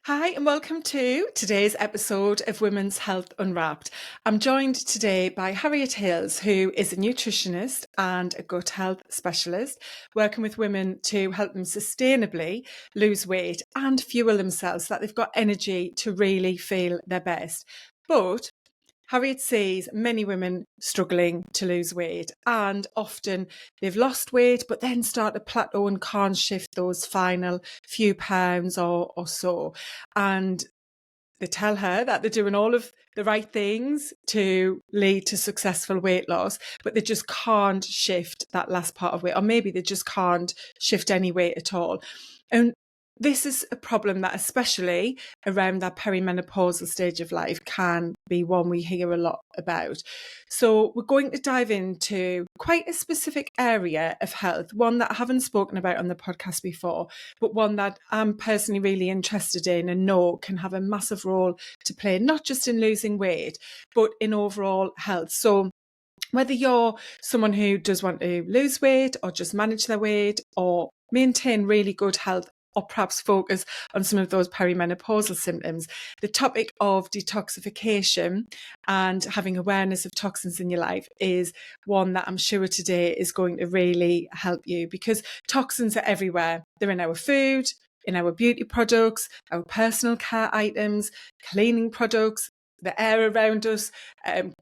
Hi, and welcome to today's episode of Women's Health Unwrapped. I'm joined today by Harriet Hills, who is a nutritionist and a gut health specialist, working with women to help them sustainably lose weight and fuel themselves so that they've got energy to really feel their best. But Harriet sees many women struggling to lose weight, and often they've lost weight but then start to plateau and can't shift those final few pounds or so. And they tell her that they're doing all of the right things to lead to successful weight loss, but they just can't shift that last part of weight, or maybe they just can't shift any weight at all. And this is a problem that, especially around that perimenopausal stage of life, can be one we hear a lot about. So we're going to dive into quite a specific area of health, one that I haven't spoken about on the podcast before, but one that I'm personally really interested in and know can have a massive role to play, not just in losing weight, but in overall health. So whether you're someone who does want to lose weight or just manage their weight or maintain really good health, or perhaps focus on some of those perimenopausal symptoms, the topic of detoxification and having awareness of toxins in your life is one that I'm sure today is going to really help you, because toxins are everywhere. They're in our food, in our beauty products, our personal care items, cleaning products, the air around us,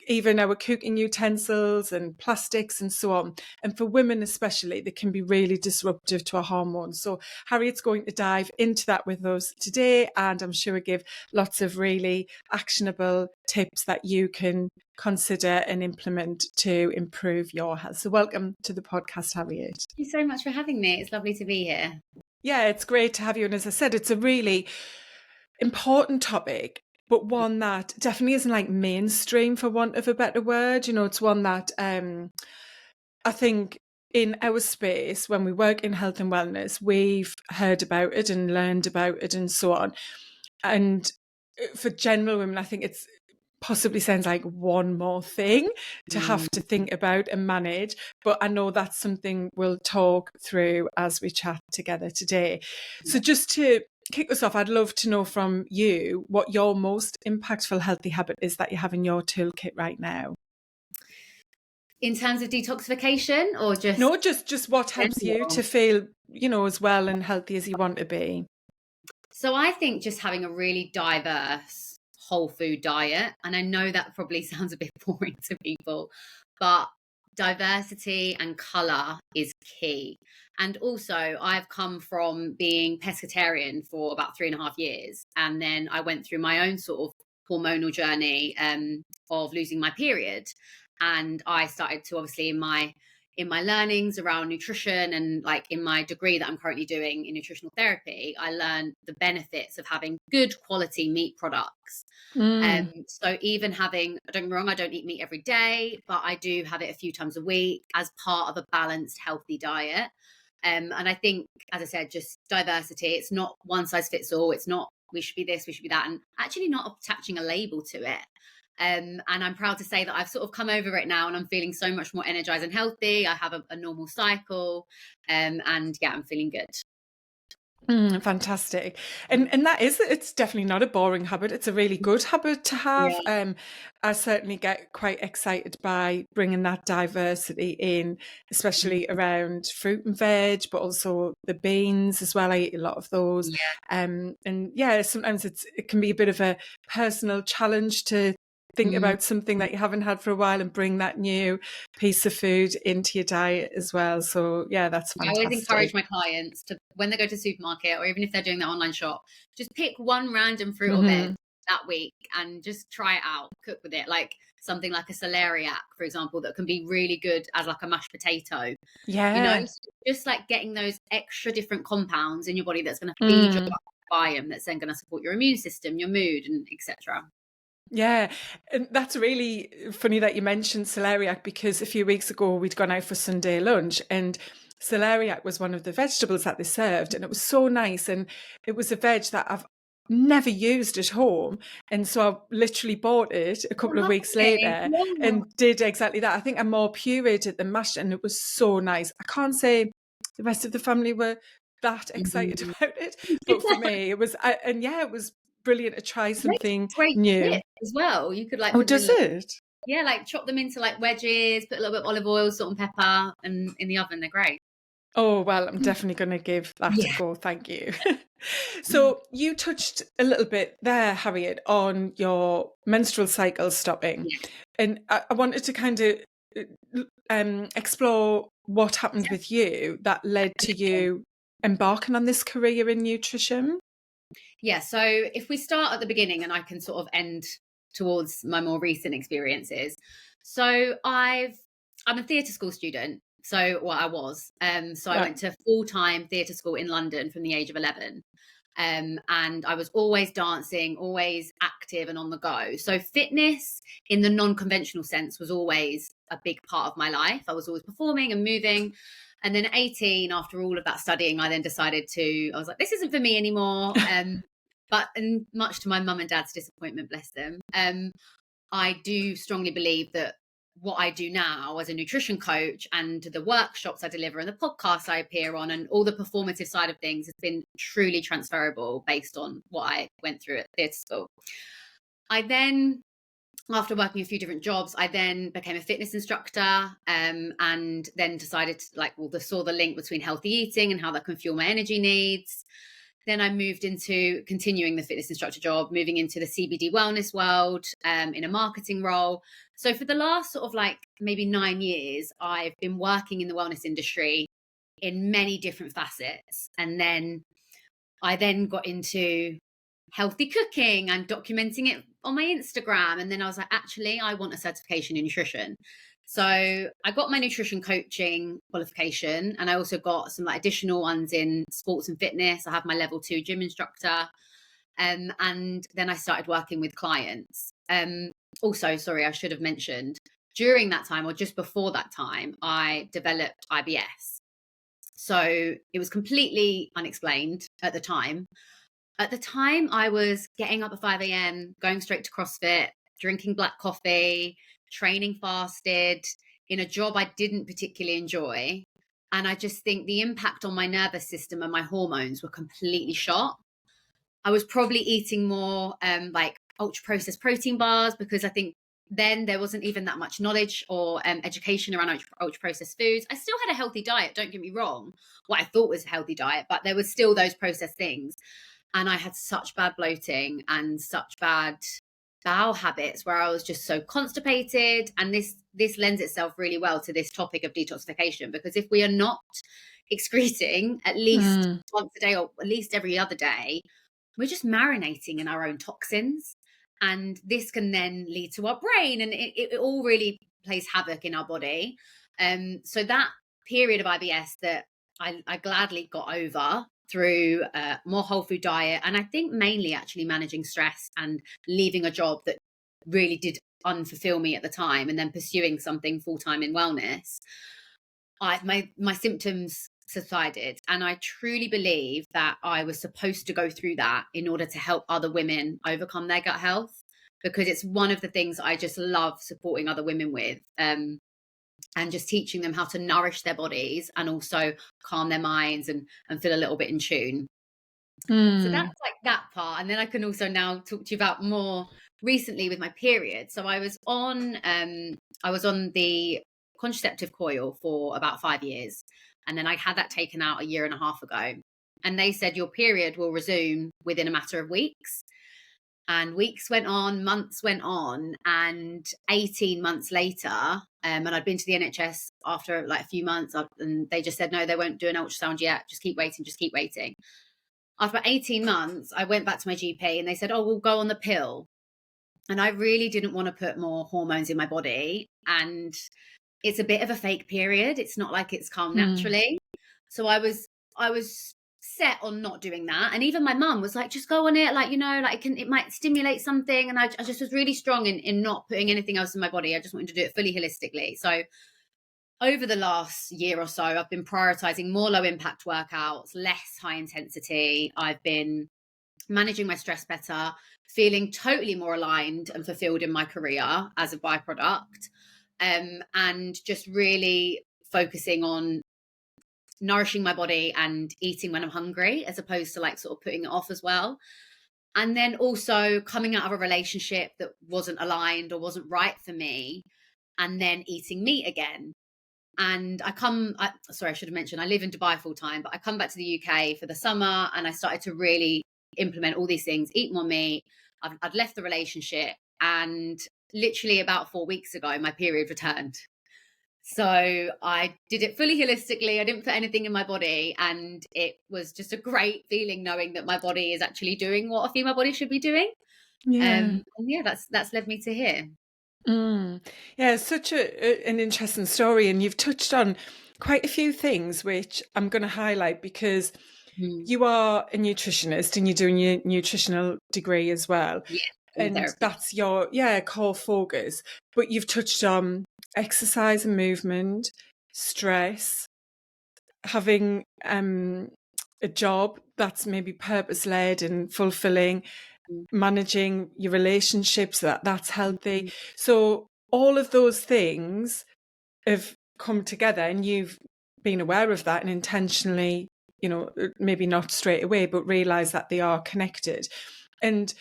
even our cooking utensils and plastics and so on. And for women especially, they can be really disruptive to our hormones. So Harriet's going to dive into that with us today, and I'm sure we'll give lots of really actionable tips that you can consider and implement to improve your health. So welcome to the podcast, Harriet. Thank you so much for having me. It's lovely to be here. Yeah, it's great to have you. And as I said, it's a really important topic, but one that definitely isn't like mainstream, for want of a better word. You know, it's one that I think in our space, when we work in health and wellness, we've heard about it and learned about it and so on. And for general women, I think it's possibly sounds like one more thing to have to think about and manage. But I know that's something we'll talk through as we chat together today. So just to kick us off, I'd love to know from you what your most impactful healthy habit is that you have in your toolkit right now. In terms of detoxification or just No, just what helps you general? to feel, you know, as well and healthy as you want to be. So I think just having a really diverse whole food diet, and I know that probably sounds a bit boring to people, but diversity and color is key. And also, I've come from being pescatarian for about 3.5 years. And then I went through my own sort of hormonal journey of losing my period. And I started to obviously in my learnings around nutrition and like in my degree that I'm currently doing in nutritional therapy, I learned the benefits of having good quality meat products. So even having, don't get me wrong, I don't eat meat every day, but I do have it a few times a week as part of a balanced, healthy diet. And I think, as I said, just diversity. It's not one size fits all. It's not we should be this, we should be that, and actually not attaching a label to it. And I'm proud to say that I've sort of come over it now and I'm feeling so much more energized and healthy. I have a normal cycle. And yeah, I'm feeling good. Fantastic. And that is, it's definitely not a boring habit. It's a really good habit to have. Yeah. I certainly get quite excited by bringing that diversity in, especially around fruit and veg, but also the beans as well. I eat a lot of those. Yeah. And yeah, sometimes it can be a bit of a personal challenge to think Mm. about something that you haven't had for a while and bring that new piece of food into your diet as well. So yeah, that's I always fantastic. encourage my clients to, when they go to the supermarket or even if they're doing their online shop, just pick one random fruit or veg that week and just try it out, cook with it. Like something like a celeriac, for example, that can be really good as like a mashed potato. Yeah. So just like getting those extra different compounds in your body that's going to feed your Mm. biome, that's then going to support your immune system, your mood, and etc. Yeah, and that's really funny that you mentioned celeriac, because a few weeks ago we'd gone out for Sunday lunch and celeriac was one of the vegetables that they served, and it was so nice, and it was a veg that I've never used at home, and so I literally bought it a couple of weeks Lovely. later Yeah. and did exactly that. I think I more pureed it than mashed it, and it was so nice. I can't say the rest of the family were that excited Mm. about it. But for me, it was, it was brilliant to try It makes something great new. chips as well. You could like Oh, put them in does it? yeah, like chop them into like wedges, put a little bit of olive oil, salt and pepper, and in the oven, they're great. Oh, well, I'm definitely going to give that a Yeah. go. Thank you. So you touched a little bit there, Harriet, on your menstrual cycle stopping. Yeah. And I wanted to kind of explore what happened with you that led to you embarking on this career in nutrition. Yeah. So if we start at the beginning and I can sort of end towards my more recent experiences. So I'm a theatre school student. So well, I was. So I Right. went to full-time theatre school in London from the age of 11. And I was always dancing, always active and on the go. So fitness in the non-conventional sense was always a big part of my life. I was always performing and moving. And then at 18, after all of that studying, I then decided I was like, this isn't for me anymore. But and much to my mum and dad's disappointment, bless them, I do strongly believe that what I do now as a nutrition coach and the workshops I deliver and the podcasts I appear on and all the performative side of things has been truly transferable based on what I went through at theatre school. I then, after working a few different jobs, I then became a fitness instructor, and then decided to saw the link between healthy eating and how that can fuel my energy needs. Then I moved into continuing the fitness instructor job, moving into the CBD wellness world, in a marketing role. So for the last sort of like maybe 9 years, I've been working in the wellness industry in many different facets. And then I then got into healthy cooking and documenting it on my Instagram. And then I was like, actually, I want a certification in nutrition. So I got my nutrition coaching qualification, and I also got some like additional ones in sports and fitness. I have my level 2 gym instructor. And then I started working with clients. Also, sorry, I should have mentioned during that time or just before that time, I developed IBS. So it was completely unexplained at the time. At the time, I was getting up at 5 a.m., going straight to CrossFit, drinking black coffee, training fasted in a job I didn't particularly enjoy. And I just think the impact on my nervous system and my hormones were completely shot. I was probably eating more like ultra processed protein bars because I think then there wasn't even that much knowledge or education around ultra processed foods. I still had a healthy diet, don't get me wrong, what I thought was a healthy diet, but there was still those processed things. And I had such bad bloating and such bad bowel habits where I was just so constipated. And this lends itself really well to this topic of detoxification, because if we are not excreting at least Mm. once a day or at least every other day, we're just marinating in our own toxins. And this can then lead to our brain, and it all really plays havoc in our body. So that period of IBS that I gladly got over through a more whole food diet, and I think mainly actually managing stress and leaving a job that really did unfulfill me at the time, and then pursuing something full-time in wellness, my symptoms subsided. And I truly believe that I was supposed to go through that in order to help other women overcome their gut health, because it's one of the things I just love supporting other women with. And just teaching them how to nourish their bodies and also calm their minds and feel a little bit in tune. So that's Mm. like that part. And then I can also now talk to you about more recently with my period. So I was on the contraceptive coil for about 5 years. And then I had that taken out a year and a half ago. And they said your period will resume within a matter of weeks. And weeks went on, months went on, and 18 months later, and I'd been to the NHS after like a few months, and they just said, no, they won't do an ultrasound yet. Just keep waiting, just keep waiting. After 18 months, I went back to my GP and they said, oh, we'll go on the pill. And I really didn't want to put more hormones in my body. And it's a bit of a fake period. It's not like it's come Mm. naturally. So I was set on not doing that. And even my mum was like, just go on it. Like, like it might stimulate something. And I just was really strong in not putting anything else in my body. I just wanted to do it fully holistically. So over the last year or so, I've been prioritizing more low impact workouts, less high intensity. I've been managing my stress better, feeling totally more aligned and fulfilled in my career as a byproduct. And just really focusing on nourishing my body and eating when I'm hungry, as opposed to like sort of putting it off as well. And then also coming out of a relationship that wasn't aligned or wasn't right for me, and then eating meat again. And sorry, I should have mentioned I live in Dubai full time, but I come back to the UK for the summer, and I started to really implement all these things, eat more meat. I'd left the relationship, and literally about 4 weeks ago, my period returned. So I did it fully holistically. I didn't put anything in my body. And it was just a great feeling knowing that my body is actually doing what a female body should be doing. Yeah. And yeah, that's led me to here. Mm. Yeah, it's such an interesting story. And you've touched on quite a few things, which I'm going to highlight because Mm. you are a nutritionist and you're doing your nutritional degree as well. Yeah, food And therapy. that's your, core focus. But you've touched on exercise and movement, stress, having a job that's maybe purpose-led and fulfilling, Mm. managing your relationships, that's healthy. Mhm. So all of those things have come together, and you've been aware of that and intentionally, maybe not straight away, but realize that they are connected. And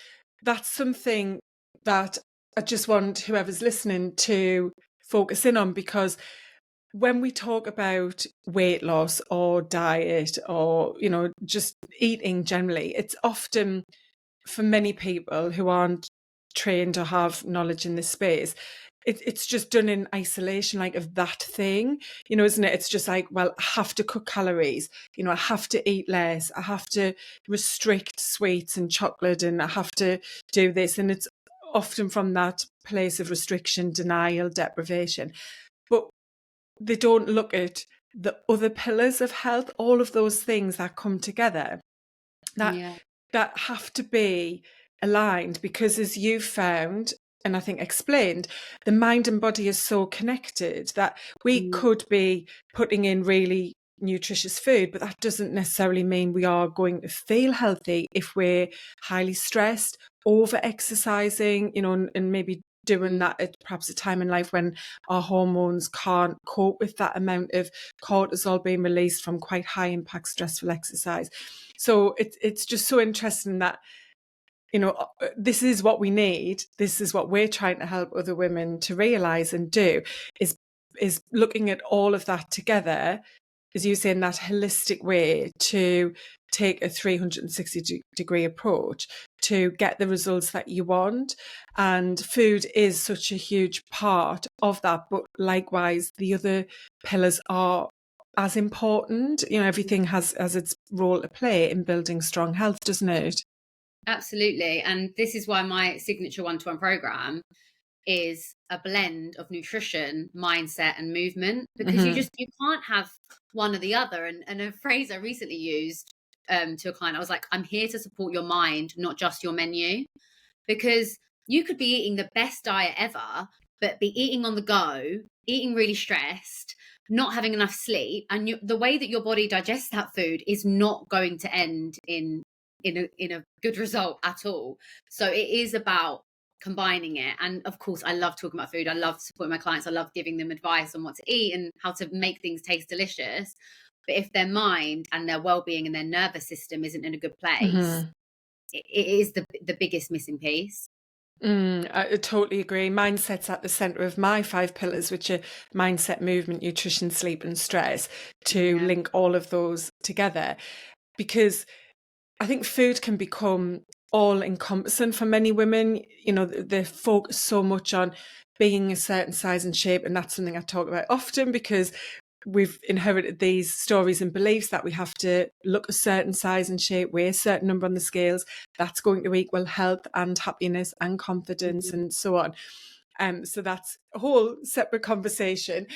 that's something that I just want whoever's listening to focus in on, because when we talk about weight loss or diet or, just eating generally, it's often, for many people who aren't trained or have knowledge in this space, it's just done in isolation, like of that thing, isn't it? It's just like, well, I have to cut calories, I have to eat less, I have to restrict sweets and chocolate, and I have to do this. And it's often from that place of restriction, denial, deprivation. But they don't look at the other pillars of health, all of those things that come together, that Yeah. that have to be aligned, because as you've found, and I think explained, the mind and body is so connected that we Mm. could be putting in really nutritious food, but that doesn't necessarily mean we are going to feel healthy if we're highly stressed, over exercising, and maybe doing Mm. that at perhaps a time in life when our hormones can't cope with that amount of cortisol being released from quite high impact stressful exercise. So it's just so interesting that, this is what we need. This is what we're trying to help other women to realize and do, is looking at all of that together, as you say, in that holistic way, to take a 360-degree approach to get the results that you want. And food is such a huge part of that. But likewise, the other pillars are as important. Everything has its role to play in building strong health, doesn't it? Absolutely. And this is why my signature one-to-one program is a blend of nutrition, mindset, and movement, because Mm-hmm. you can't have one or the other. And a phrase I recently used to a client, I was like, I'm here to support your mind, not just your menu. Because you could be eating the best diet ever, but be eating on the go, eating really stressed, not having enough sleep, and the way that your body digests that food is not going to end in a good result at all. So it is about combining it. And of course, I love talking about food. I love supporting my clients. I love giving them advice on what to eat and how to make things taste delicious. But if their mind and their well-being and their nervous system isn't in a good place, Mm-hmm. it is the biggest missing piece. I totally agree. Mindset's at the center of my 5 pillars, which are mindset, movement, nutrition, sleep, and stress, to Yeah. link all of those together. Because I think food can become all encompassing for many women. They focus so much on being a certain size and shape. And that's something I talk about often, because we've inherited these stories and beliefs that we have to look a certain size and shape, weigh a certain number on the scales. That's going to equal health and happiness and confidence and so on. So that's a whole separate conversation,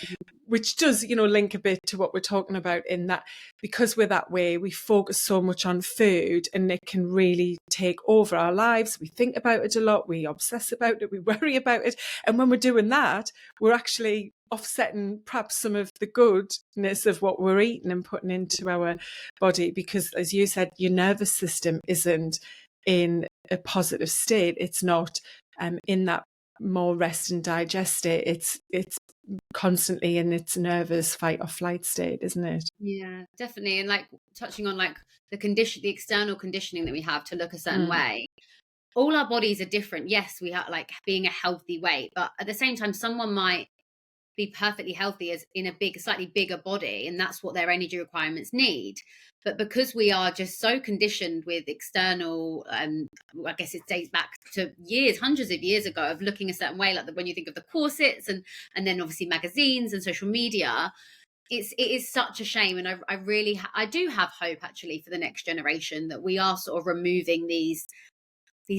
which does, link a bit to what we're talking about, in that because we're that way, we focus so much on food and it can really take over our lives. We think about it a lot, we obsess about it, we worry about it. And when we're doing that, we're actually offsetting perhaps some of the goodness of what we're eating and putting into our body, because as you said, your nervous system isn't in a positive state. It's not in that more rest and digest it, it's constantly in its nervous fight or flight state, isn't it? Yeah, definitely. And like touching on like the external conditioning that we have to look a certain Mm. way. All our bodies are different. Yes, we have like being a healthy weight, but at the same time, someone might be perfectly healthy as in a slightly bigger body, and that's what their energy requirements need. But because we are just so conditioned with external, I guess it dates back to years, hundreds of years ago, of looking a certain way, like when you think of the corsets and then obviously magazines and social media. It is such a shame, and I really I do have hope actually for the next generation that we are sort of removing these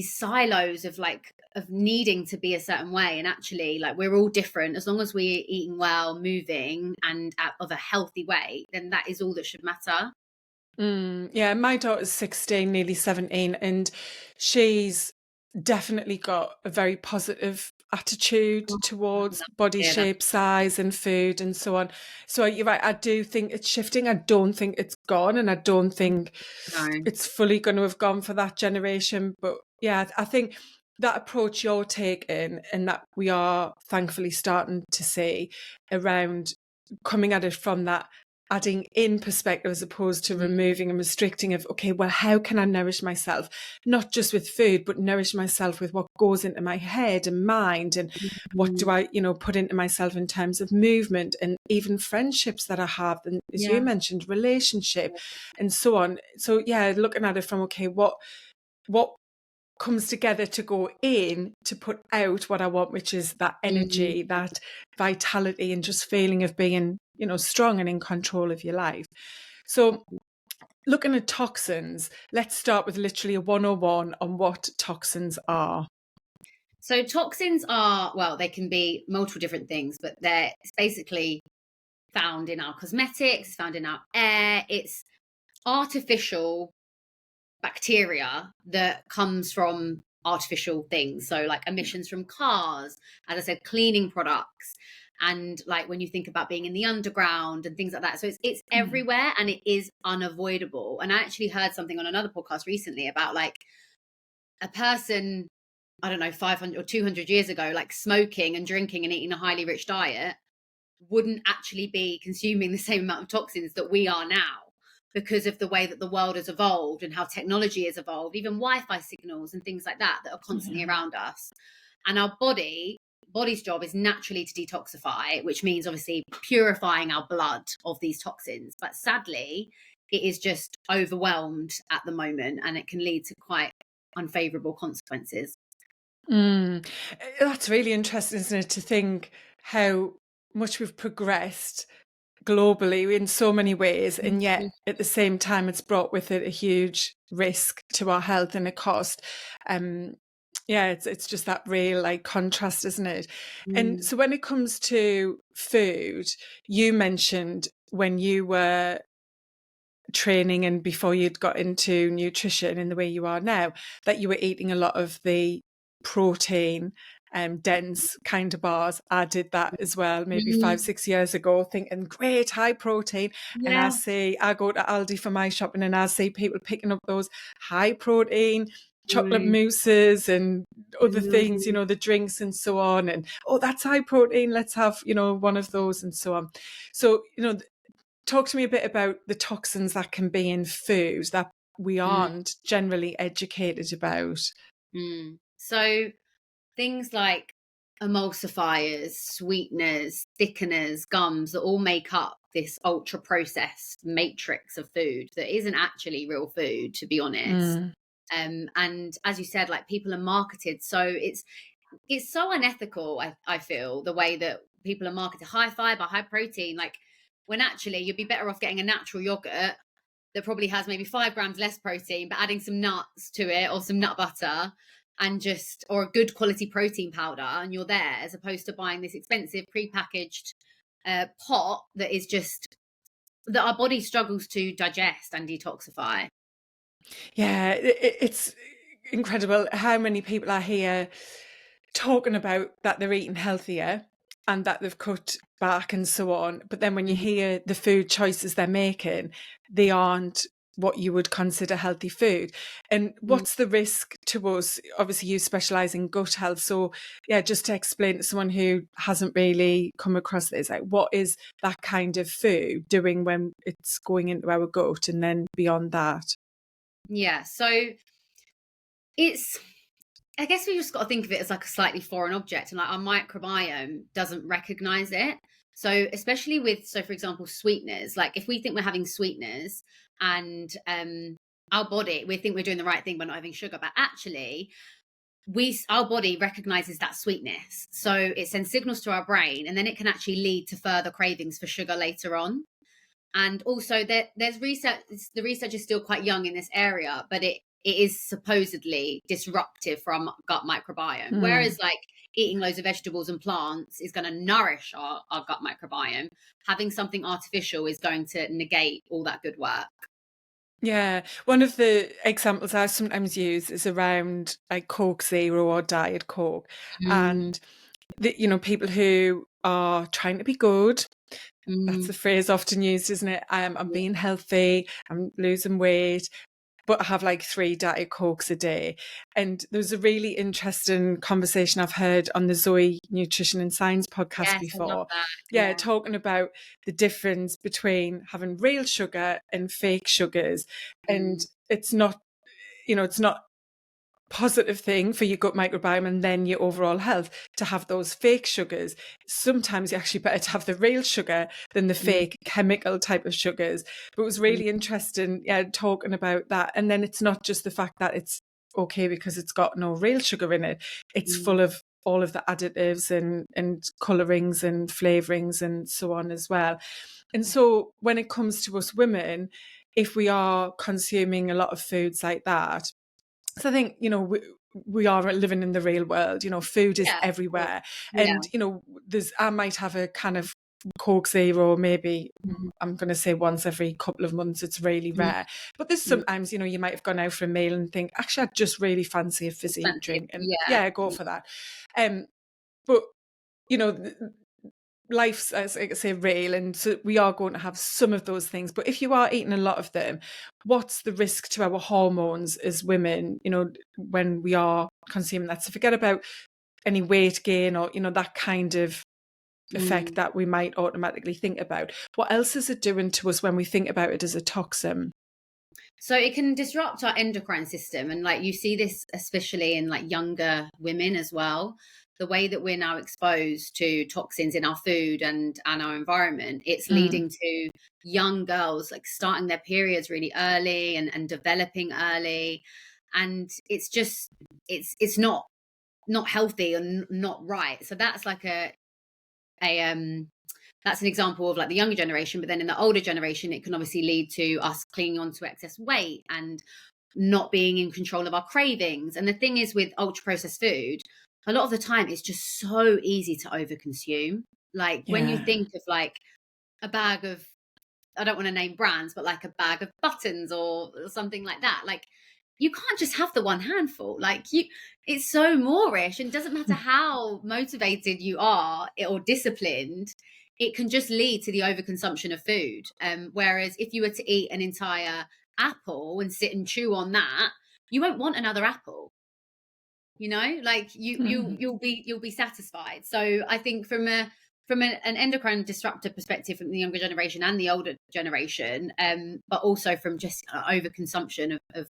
silos of like of needing to be a certain way, and actually like we're all different. As long as we're eating well, moving, and out of a healthy way, then that is all that should matter. Yeah, my daughter's 16, nearly 17, and she's definitely got a very positive attitude Oh, I love towards to body hear that. shape, size, and food, and so on. So you're right, I do think it's shifting. I don't think it's gone, and I don't think No. it's fully going to have gone for that generation. But yeah, I think that approach you're taking, and that we are thankfully starting to see around coming at it from that adding in perspective as opposed to Mm, removing and restricting of, okay, well, how can I nourish myself? Not just with food, but nourish myself with what goes into my head and mind, and what do mm, I, put into myself in terms of movement, and even friendships that I have, and as you yeah. mentioned, relationship and so on. So yeah, looking at it from, okay, what comes together to go in to put out what I want, which is that Mm, energy, that vitality, and just feeling of being, strong and in control of your life. So looking at toxins, let's start with literally a 101 on what toxins are. so toxins are, well, they can be multiple different things, but they're basically found in our cosmetics, found in our air. It's artificial bacteria that comes from artificial things. So, like emissions from cars, as I said, cleaning products, and like when you think about being in the underground and things like that. So it's Mm. everywhere and it is unavoidable. And I actually heard something on another podcast recently about like a person, I don't know, 500 or 200 years ago, like smoking and drinking and eating a highly rich diet wouldn't actually be consuming the same amount of toxins that we are now, because of the way that the world has evolved and how technology has evolved, even Wi-Fi signals and things like that are constantly Yeah. around us. And our body's job is naturally to detoxify, which means obviously purifying our blood of these toxins. But sadly, it is just overwhelmed at the moment, and it can lead to quite unfavorable consequences. Mm. That's really interesting, isn't it, to think how much we've progressed globally in so many ways, and yet Mhm. at the same time it's brought with it a huge risk to our health and a cost. um yeah, it's just that real like contrast, isn't it? And Mm. so when it comes to food, you mentioned when you were training and before you'd got into nutrition in the way you are now, that you were eating a lot of the protein dense kind of bars. I did that as well, maybe Mm. 5 6 years ago, thinking great high protein. And Yeah. I go to Aldi for my shopping, and I see people picking up those high protein chocolate Mm. mousses and other things, Mm. the drinks and so on. And oh, that's high protein, let's have, one of those and so on. So, talk to me a bit about the toxins that can be in food that we Mm. aren't generally educated about. Mm. So things like emulsifiers, sweeteners, thickeners, gums that all make up this ultra processed matrix of food that isn't actually real food, to be honest. Mm. And as you said, like people are marketed, so it's so unethical. I feel the way that people are marketed, high fiber, high protein, like when actually you'd be better off getting a natural yogurt that probably has maybe 5 grams less protein, but adding some nuts to it or some nut butter and just, or a good quality protein powder, and you're there, as opposed to buying this expensive prepackaged pot that is just, that our body struggles to digest and detoxify. Yeah, it's incredible how many people I hear talking about that they're eating healthier and that they've cut back and so on. But then when you Mhm. hear the food choices they're making, they aren't what you would consider healthy food. And what's the risk to us? Obviously, you specialize in gut health. So, yeah, just to explain to someone who hasn't really come across this, like, what is that kind of food doing when it's going into our gut and then beyond that? Yeah. So it's, I guess we just got to think of it as like a slightly foreign object, and like our microbiome doesn't recognize it. So, especially with, so for example, sweeteners, like if we think we're having sweeteners and our body, we think we're doing the right thing by not having sugar, but actually, our body recognizes that sweetness. So it sends signals to our brain, and then it can actually lead to further cravings for sugar later on. And also there's research, the research is still quite young in this area, but it is supposedly disruptive for our gut microbiome. Whereas like eating loads of vegetables and plants is going to nourish our gut microbiome, having something artificial is going to negate all that good work. Yeah, one of the examples I sometimes use is around like Coke Zero or Diet Coke, Mm, and people who are trying to be good. That's mm, the phrase often used, isn't it? I'm yeah, being healthy, I'm losing weight, but I have like 3 Diet Cokes a day. And there was a really interesting conversation I've heard on the Zoe Nutrition and Science podcast yes, I love before. that. Yeah, Yeah. talking about the difference between having real sugar and fake sugars. And Mm, it's not, it's not positive thing for your gut microbiome and then your overall health to have those fake sugars. Sometimes you actually better to have the real sugar than the mm, fake chemical type of sugars. But it was mm, really interesting, yeah, talking about that. And then it's not just the fact that it's okay because it's got no real sugar in it. It's mm, full of all of the additives and colorings and flavorings and so on as well. And so when it comes to us women, if we are consuming a lot of foods like that, so I think, we are living in the real world, food is yeah, cool. everywhere. Yeah. And, I might have a kind of Coke Zero, maybe Mm, I'm going to say once every couple of months. It's really mm, rare. But there's mm. sometimes, you might have gone out for a meal and think, actually, I just really fancy a Just fizzy fancy it. drink. And Yeah. yeah, go for that. But, you know, life's, as I say, real, and so we are going to have some of those things. But if you are eating a lot of them, what's the risk to our hormones as women, when we are consuming that? So forget about any weight gain or, that kind of effect Mm. that we might automatically think about. What else is it doing to us when we think about it as a toxin? So it can disrupt our endocrine system. And like you see this especially in like younger women as well. The way that we're now exposed to toxins in our food and our environment, it's Mm. leading to young girls like starting their periods really early and developing early. And it's just it's not healthy and not right. So that's like a that's an example of like the younger generation, but then in the older generation it can obviously lead to us clinging on to excess weight and not being in control of our cravings. And the thing is with ultra processed food, a lot of the time it's just so easy to overconsume. Like when you Yeah. think of like a bag of, I don't want to name brands, but like a bag of buttons or something like that. Like you can't just have the one handful. Like it's so moreish, and it doesn't matter how motivated you are or disciplined, it can just lead to the overconsumption of food. Whereas if you were to eat an entire apple and sit and chew on that, you won't want another apple. Like you'll be satisfied. So I think from an endocrine disruptor perspective, from the younger generation and the older generation, but also from just overconsumption of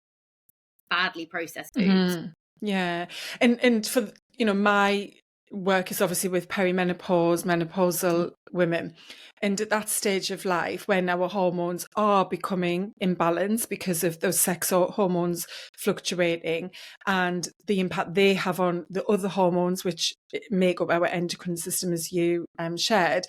badly processed foods. Mhm. Yeah. And for, my work is obviously with perimenopause, menopausal women. And at that stage of life, when our hormones are becoming imbalanced because of those hormones fluctuating and the impact they have on the other hormones, which make up our endocrine system, as you shared,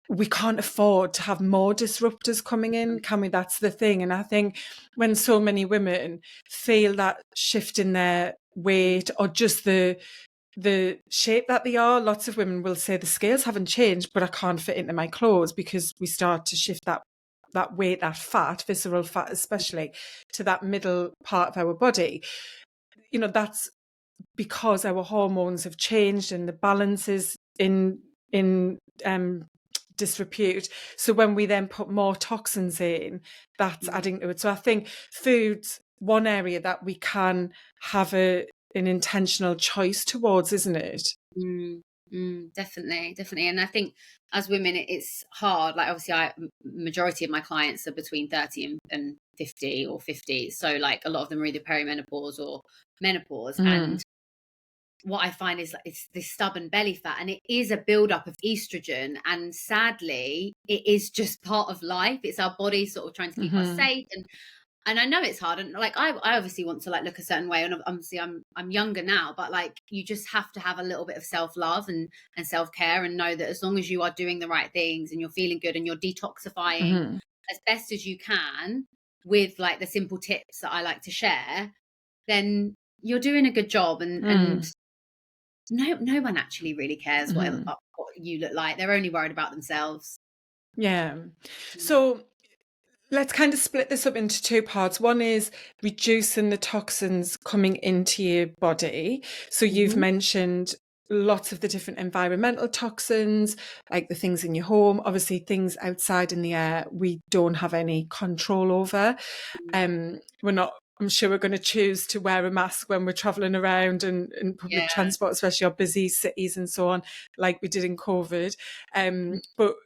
we can't afford to have more disruptors coming in, can we? That's the thing. And I think when so many women feel that shift in their weight or just the shape that they are, lots of women will say the scales haven't changed, but I can't fit into my clothes, because we start to shift that weight, that fat, visceral fat especially, to that middle part of our body. That's because our hormones have changed and the balances in disrepute. So when we then put more toxins in, that's adding to it. So I think food's one area that we can have an intentional choice towards, isn't it? Definitely. And I think as women, it's hard. Like, obviously, majority of my clients are between 30 and 50 or 50. So like a lot of them are either perimenopause or menopause. And what I find is, like, it's this stubborn belly fat, and it is a buildup of estrogen. And sadly, it is just part of life. It's our body sort of trying to keep us safe. And I know it's hard, and like I obviously want to like look a certain way, and obviously I'm younger now, but like you just have to have a little bit of self-love and self-care, and know that as long as you are doing the right things and you're feeling good and you're detoxifying as best as you can with like the simple tips that I like to share, then you're doing a good job. And no one actually really cares what you look like. They're only worried about themselves. Yeah. So let's kind of split this up into two parts. One is reducing the toxins coming into your body. So you've mentioned lots of the different environmental toxins, like the things in your home, obviously things outside in the air we don't have any control over. I'm sure we're going to choose to wear a mask when we're traveling around and in public transport, especially our busy cities and so on, like we did in COVID. But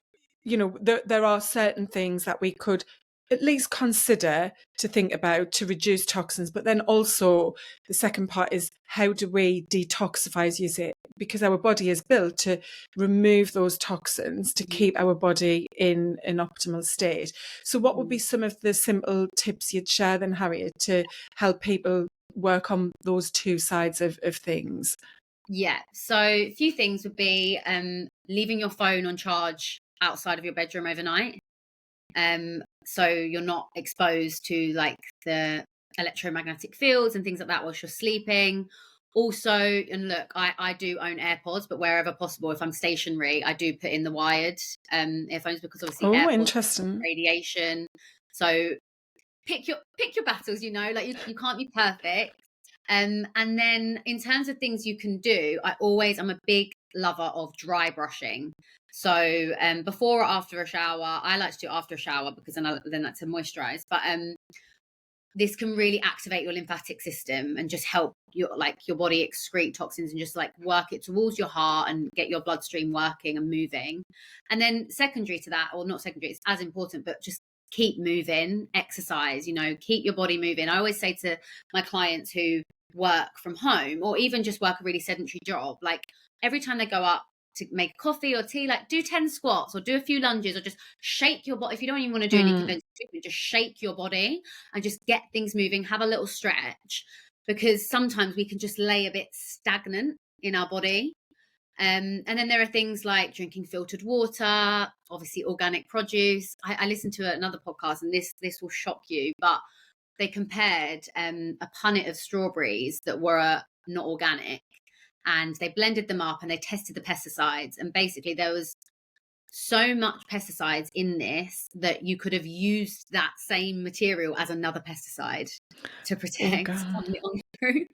you know, there are certain things that we could at least consider to think about to reduce toxins. But then also the second part is, how do we detoxify, as you say, because our body is built to remove those toxins to keep our body in an optimal state. So what would be some of the simple tips you'd share then, Harriet, to help people work on those two sides of things? Yeah. So a few things would be leaving your phone on charge outside of your bedroom overnight. So you're not exposed to like the electromagnetic fields and things like that whilst you're sleeping. Also, and look, I do own AirPods, but wherever possible, if I'm stationary, I do put in the wired earphones, because obviously Oh, AirPods interesting. radiation. So pick your battles, like you can't be perfect. And then in terms of things you can do, I'm a big lover of dry brushing. So before or after a shower, I like to do after a shower, because then that's to moisturize. But this can really activate your lymphatic system and just help your body excrete toxins and just like work it towards your heart and get your bloodstream working and moving. And then secondary to that, or not secondary, it's as important, but just keep moving, exercise, keep your body moving. I always say to my clients who work from home, or even just work a really sedentary job, like every time they go up to make coffee or tea, like do 10 squats or do a few lunges, or just shake your body. If you don't even want to do any conventional treatment, just shake your body and just get things moving, have a little stretch, because sometimes we can just lay a bit stagnant in our body. And then there are things like drinking filtered water, obviously organic produce. I listened to another podcast, and this will shock you, but they compared a punnet of strawberries that were not organic, and they blended them up and they tested the pesticides. And basically there was so much pesticides in this that you could have used that same material as another pesticide to protect on the fruit.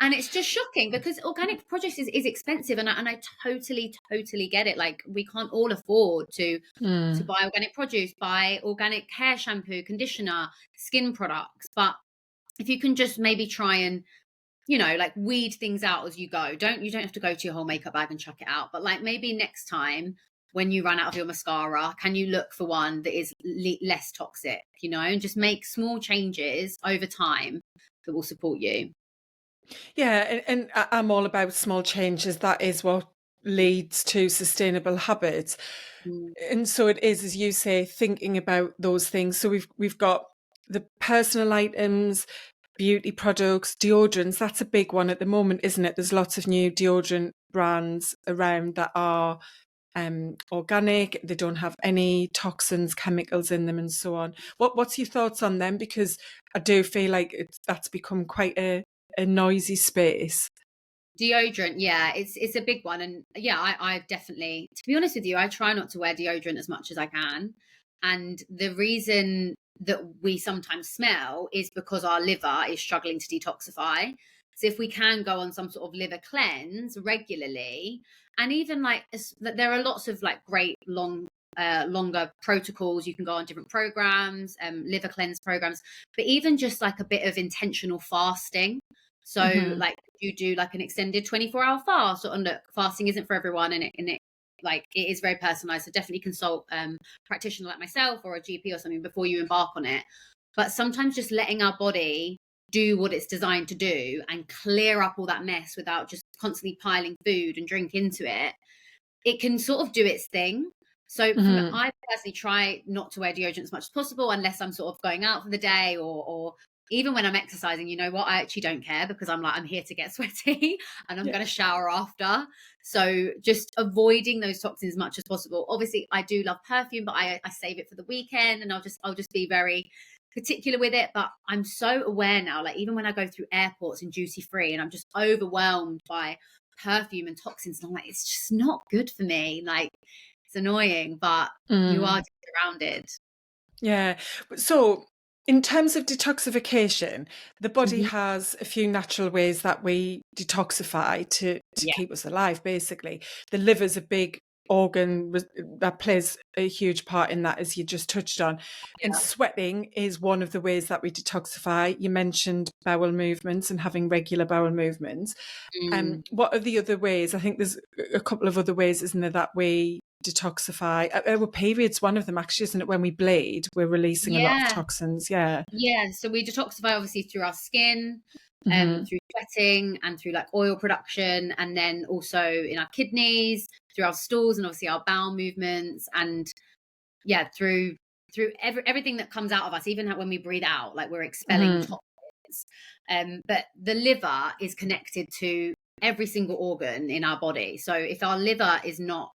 And it's just shocking, because organic produce is expensive, and I totally get it. Like, we can't all afford to buy organic produce, buy organic hair shampoo, conditioner, skin products. But if you can just maybe try and, like, weed things out as you go. You don't have to go to your whole makeup bag and chuck it out. But like, maybe next time when you run out of your mascara, can you look for one that is less toxic, and just make small changes over time that will support you. Yeah, and I'm all about small changes. That is what leads to sustainable habits. And so it is, as you say, thinking about those things. So we've got the personal items, beauty products, deodorants. That's a big one at the moment, isn't it? There's lots of new deodorant brands around that are organic. They don't have any toxins, chemicals in them, and so on. What's your thoughts on them? Because I do feel like that's become quite a noisy space. Deodorant, yeah, it's a big one. And yeah, I definitely, to be honest with you, I try not to wear deodorant as much as I can. And the reason that we sometimes smell is because our liver is struggling to detoxify. So if we can go on some sort of liver cleanse regularly, and even like there are lots of like great long longer protocols. You can go on different programs, liver cleanse programs, but even just like a bit of intentional fasting. So like you do like an extended 24-hour fast, or look, fasting isn't for everyone, and it like it is very personalized. So definitely consult a practitioner like myself or a GP or something before you embark on it. But sometimes just letting our body do what it's designed to do and clear up all that mess without just constantly piling food and drink into it, it can sort of do its thing. So I personally try not to wear deodorant as much as possible unless I'm sort of going out for the day, or even when I'm exercising. You know what? I actually don't care, because I'm like, I'm here to get sweaty and I'm going to shower after. So just avoiding those toxins as much as possible. Obviously, I do love perfume, but I save it for the weekend, and I'll just be very particular with it. But I'm so aware now, like even when I go through airports and duty free, and I'm just overwhelmed by perfume and toxins, and I'm like, it's just not good for me. Like, it's annoying, but you are just surrounded. Yeah. So in terms of detoxification, the body has a few natural ways that we detoxify to Yeah. keep us alive, basically. The liver's a big organ that plays a huge part in that, as you just touched on. And sweating is one of the ways that we detoxify. You mentioned bowel movements and having regular bowel movements. What are the other ways? I think there's a couple of other ways, isn't there, that we detoxify? Our periods, one of them, actually, isn't it? When we bleed, we're releasing a lot of Yeah. toxins. Yeah. Yeah. So we detoxify obviously through our skin, Mm-hmm. through sweating and through like oil production, and then also in our kidneys, through our stools, and obviously our bowel movements, and yeah, through everything that comes out of us, even when we breathe out, like we're expelling Mm-hmm. toxins. But the liver is connected to every single organ in our body. So if our liver is not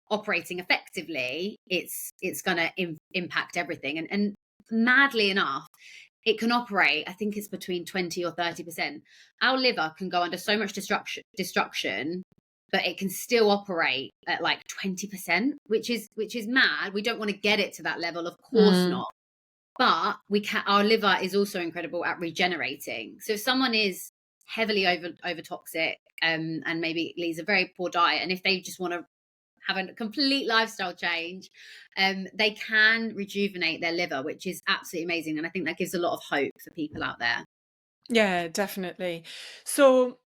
operating effectively, it's going to impact everything. And madly enough, it can operate, I think it's between 20 or 30%. Our liver can go under so much destruction, but it can still operate at like 20%, which is mad. We don't want to get it to that level, of course not. But we can. Our liver is also incredible at regenerating. So if someone is heavily over toxic, and maybe leads a very poor diet, and if they just want to have a complete lifestyle change, they can rejuvenate their liver, which is absolutely amazing. And I think that gives a lot of hope for people out there. Yeah, definitely. So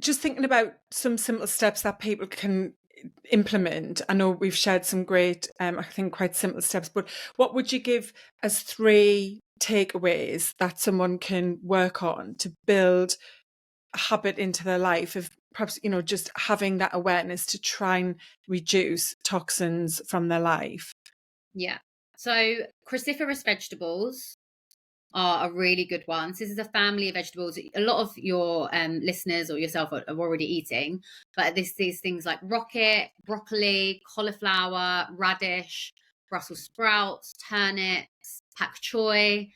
just thinking about some simple steps that people can implement. I know we've shared some great, I think quite simple steps, but what would you give as 3 takeaways that someone can work on to build a habit into their life of perhaps, just having that awareness to try and reduce toxins from their life? Yeah. So cruciferous vegetables are a really good one. So this is a family of vegetables a lot of your listeners or yourself are already eating, but these things like rocket, broccoli, cauliflower, radish, Brussels sprouts, turnips, pak choi.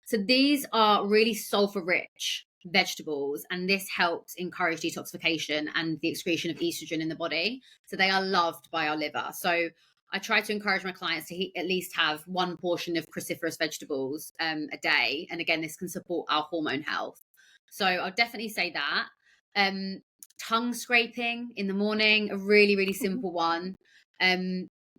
So these are really sulfur rich vegetables, and this helps encourage detoxification and the excretion of estrogen in the body. So they are loved by our liver. So I try to encourage my clients to at least have one portion of cruciferous vegetables a day. And again, this can support our hormone health. So I'll definitely say that. Tongue scraping in the morning, a really, really simple one.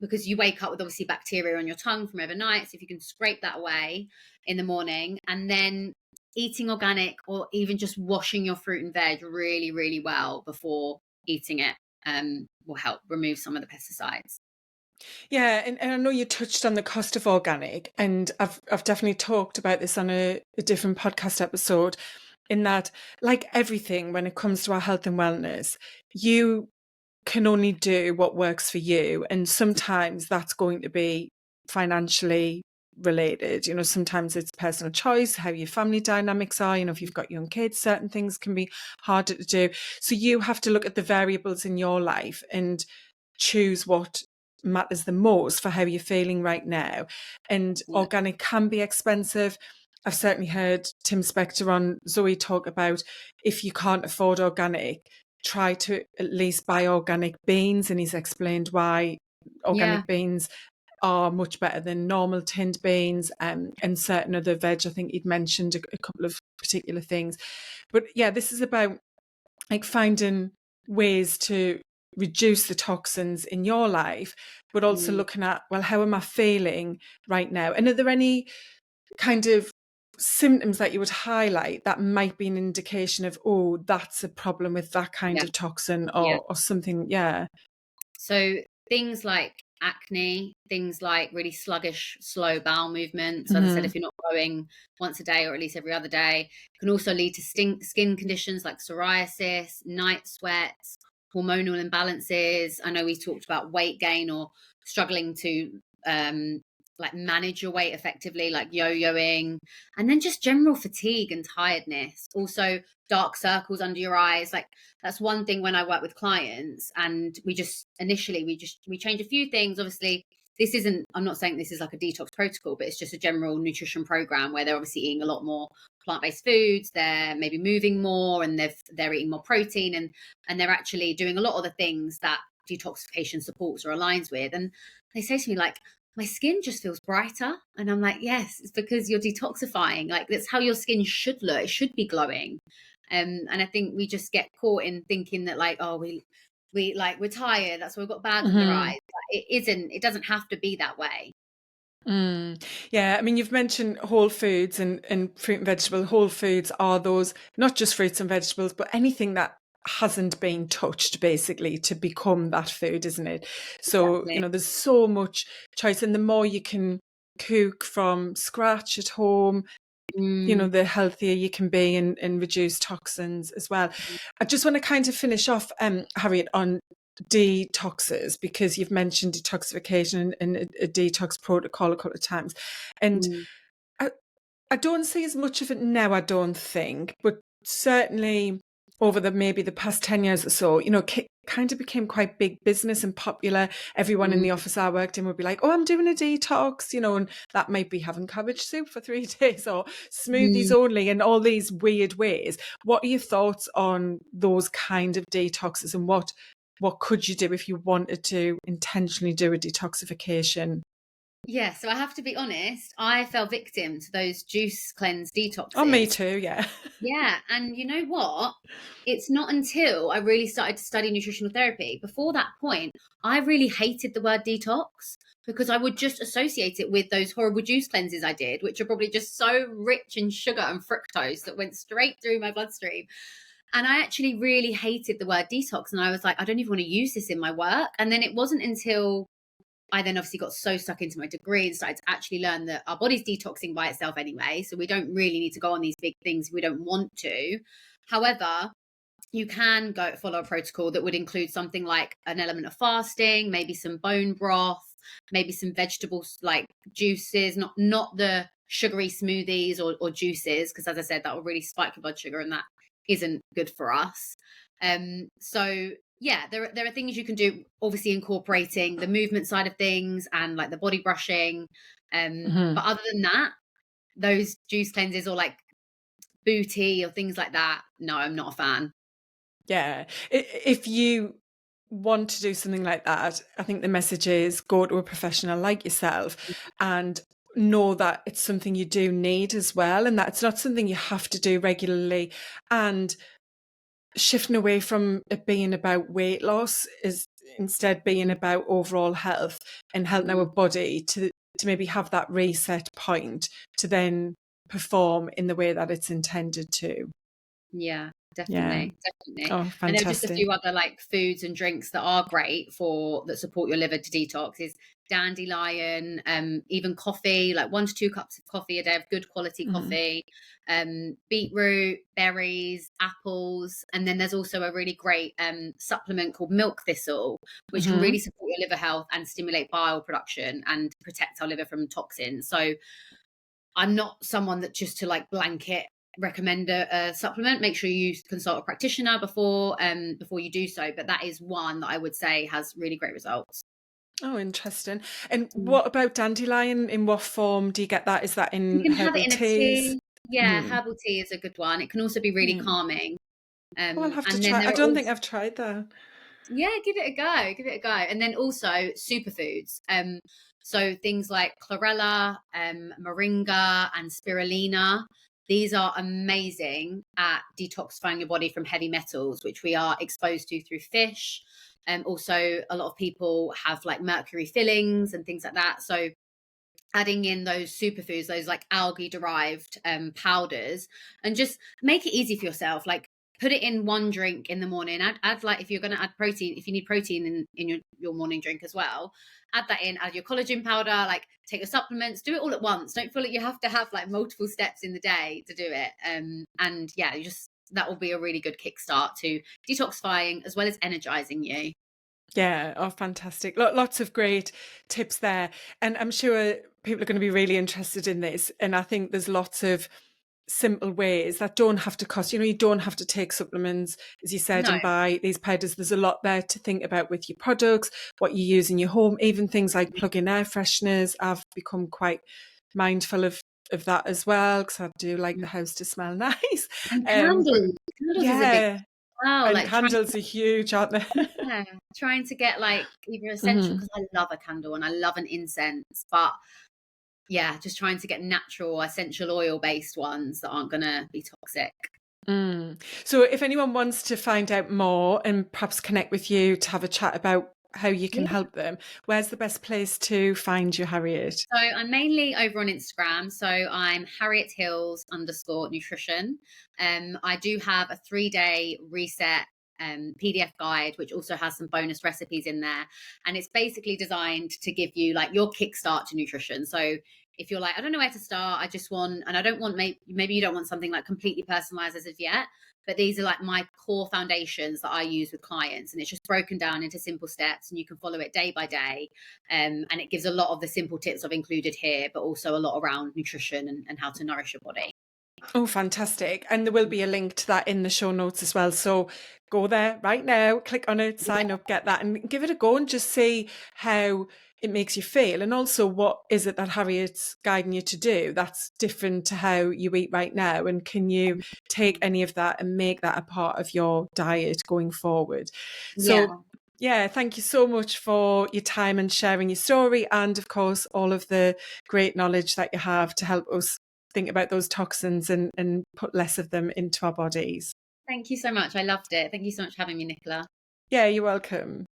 Because you wake up with obviously bacteria on your tongue from overnight. So if you can scrape that away in the morning, and then eating organic, or even just washing your fruit and veg really, really well before eating it, will help remove some of the pesticides. Yeah, and I know you touched on the cost of organic, and I've definitely talked about this on a different podcast episode, in that, like everything when it comes to our health and wellness, you can only do what works for you. And sometimes that's going to be financially related. Sometimes it's personal choice, how your family dynamics are. If you've got young kids, certain things can be harder to do. So you have to look at the variables in your life and choose what matters the most for how you're feeling right now. And Yeah. organic can be expensive. I've certainly heard Tim Spector on Zoe talk about, if you can't afford organic, try to at least buy organic beans. And he's explained why Yeah. organic beans are much better than normal tinned beans, and certain other veg. I think he'd mentioned a couple of particular things. But yeah, this is about like finding ways to reduce the toxins in your life, but also Mm. looking at, well, how am I feeling right now? And are there any kind of symptoms that you would highlight that might be an indication of, oh, that's a problem with that kind Yeah. of toxin, Yeah. or something? Yeah. So things like acne, things like really sluggish, slow bowel movements. As I said, Mm-hmm. if you're not going once a day or at least every other day, can also lead to skin conditions like psoriasis, night sweats, hormonal imbalances. I know we talked about weight gain or struggling to um, like manage your weight effectively, like yo-yoing, and then just general fatigue and tiredness. Also, dark circles under your eyes, like that's one thing when I work with clients, and we change a few things. Obviously, this isn't, I'm not saying this is like a detox protocol, but it's just a general nutrition program where they're obviously eating a lot more plant-based foods, they're maybe moving more, and they're eating more protein, and they're actually doing a lot of the things that detoxification supports or aligns with. And they say to me, like, my skin just feels brighter. And I'm like, yes, it's because you're detoxifying. Like, that's how your skin should look. It should be glowing. And I think we just get caught in thinking that, like, oh, we're tired, that's why we've got bags under our Mm-hmm. eyes. But it doesn't have to be that way. Yeah, I mean, you've mentioned whole foods and fruit and vegetable. Whole foods are those, not just fruits and vegetables, but anything that hasn't been touched, basically, to become that food, isn't it? So, Exactly. there's so much choice, and the more you can cook from scratch at home, Mm. the healthier you can be, and reduce toxins as well. I just want to kind of finish off, Harriet, on detoxes, because you've mentioned detoxification and a detox protocol a couple of times. And Mm. I, I don't see as much of it now, I don't think, but certainly over maybe the past 10 years or so, kind of became quite big business and popular. Everyone in Mm. the office I worked in would be like, oh, I'm doing a detox, and that might be having cabbage soup for 3 days, or smoothies Mm. only, and all these weird ways. What are your thoughts on those kind of detoxes, and what could you do if you wanted to intentionally do a detoxification? Yeah, so I have to be honest, I fell victim to those juice cleanse Oh, me detoxes. too, yeah. Yeah, and you know what? It's not until I really started to study nutritional therapy. Before that point, I really hated the word detox because I would just associate it with those horrible juice cleanses I did, which are probably just so rich in sugar and fructose that went straight through my bloodstream. And I actually really hated the word detox. And I was like, I don't even want to use this in my work. And then it wasn't until I then obviously got so stuck into my degree and started to actually learn that our body's detoxing by itself anyway. So we don't really need to go on these big things if we don't want to. However, you can go follow a protocol that would include something like an element of fasting, maybe some bone broth, maybe some vegetables like juices, not the sugary smoothies or juices, because as I said, that will really spike your blood sugar and that isn't good for us. So yeah, there are things you can do, obviously incorporating the movement side of things and like the body brushing. Mhm. But other than that, those juice cleanses or like booty or things like that, no, I'm not a fan. Yeah. If you want to do something like that, I think the message is go to a professional like yourself and know that it's something you do need as well, and that it's not something you have to do regularly. And shifting away from it being about weight loss is instead being about overall health and helping our Mm. body to maybe have that reset point to then perform in the way that it's intended to. Yeah, Yeah. definitely. Oh, And there are just a fantastic. few other like foods and drinks that are great that support your liver to detox is dandelion, even coffee, like 1 to 2 cups of coffee a day of good quality Mhm. coffee, beetroot, berries, apples, and then there's also a really great supplement called milk thistle, which can really Mhm. support your liver health and stimulate bile production and protect our liver from toxins. So I'm not someone that just to like blanket recommend a supplement. Make sure you consult a practitioner before you do so. But that is one that I would say has really great results. Oh, interesting. And Mm. what about dandelion? In what form do you get that? Is that You in can have it herbal in a teas? tea. Yeah, Mm. herbal tea is a good one. It can also be really Yeah. calming. Oh, I'll have to And then try. I there are don't think also I've tried that. yeah, give it a go. Give it a go. And then also superfoods. So things like chlorella, moringa, and spirulina. These are amazing at detoxifying your body from heavy metals, which we are exposed to through fish. Also, a lot of people have like mercury fillings and things like that. So adding in those superfoods, those like algae derived powders, and just make it easy for yourself. Like put it in one drink in the morning. Add like, if you're going to add protein, if you need protein in your morning drink as well, add that in. Add your collagen powder, like take your supplements, do it all at once. Don't feel like you have to have like multiple steps in the day to do it. And yeah, you just, that will be a really good kickstart to detoxifying as well as energizing you. Yeah, oh, fantastic. Lots of great tips there. And I'm sure people are going to be really interested in this. And I think there's lots of simple ways that don't have to cost, you don't have to take supplements, as you said, No. and buy these powders. There's a lot there to think about with your products, what you use in your home, even things like plug-in air fresheners. I've become quite mindful of that as well, because I do like the house to smell nice. And But candles is a big, yeah, wow, and like trying, candles are huge, aren't they? yeah, trying to get like either essential, Mhm. because I love a candle and I love an incense, but yeah, just trying to get natural essential oil based ones that aren't gonna be toxic. Mm. So if anyone wants to find out more and perhaps connect with you to have a chat about how you can Yeah. help them, where's the best place to find you, Harriet? So I'm mainly over on Instagram. So I'm Harriet Hills _ nutrition. I do have a 3-day reset PDF guide, which also has some bonus recipes in there. And it's basically designed to give you like your kickstart to nutrition. So if you're like, I don't know where to start, I just want, and I don't want, maybe you don't want something like completely personalized as of yet, but these are like my core foundations that I use with clients. And it's just broken down into simple steps and you can follow it day by day. And it gives a lot of the simple tips I've included here, but also a lot around nutrition and how to nourish your body. Oh, fantastic. And there will be a link to that in the show notes as well. So go there right now, click on it, sign up, get that, and give it a go and just see how it makes you feel. And also, what is it that Harriet's guiding you to do that's different to how you eat right now? And can you take any of that and make that a part of your diet going forward? So, Yeah. yeah, thank you so much for your time and sharing your story. And of course, all of the great knowledge that you have to help us think about those toxins and put less of them into our bodies. Thank you so much. I loved it. Thank you so much for having me, Nicola. Yeah, you're welcome.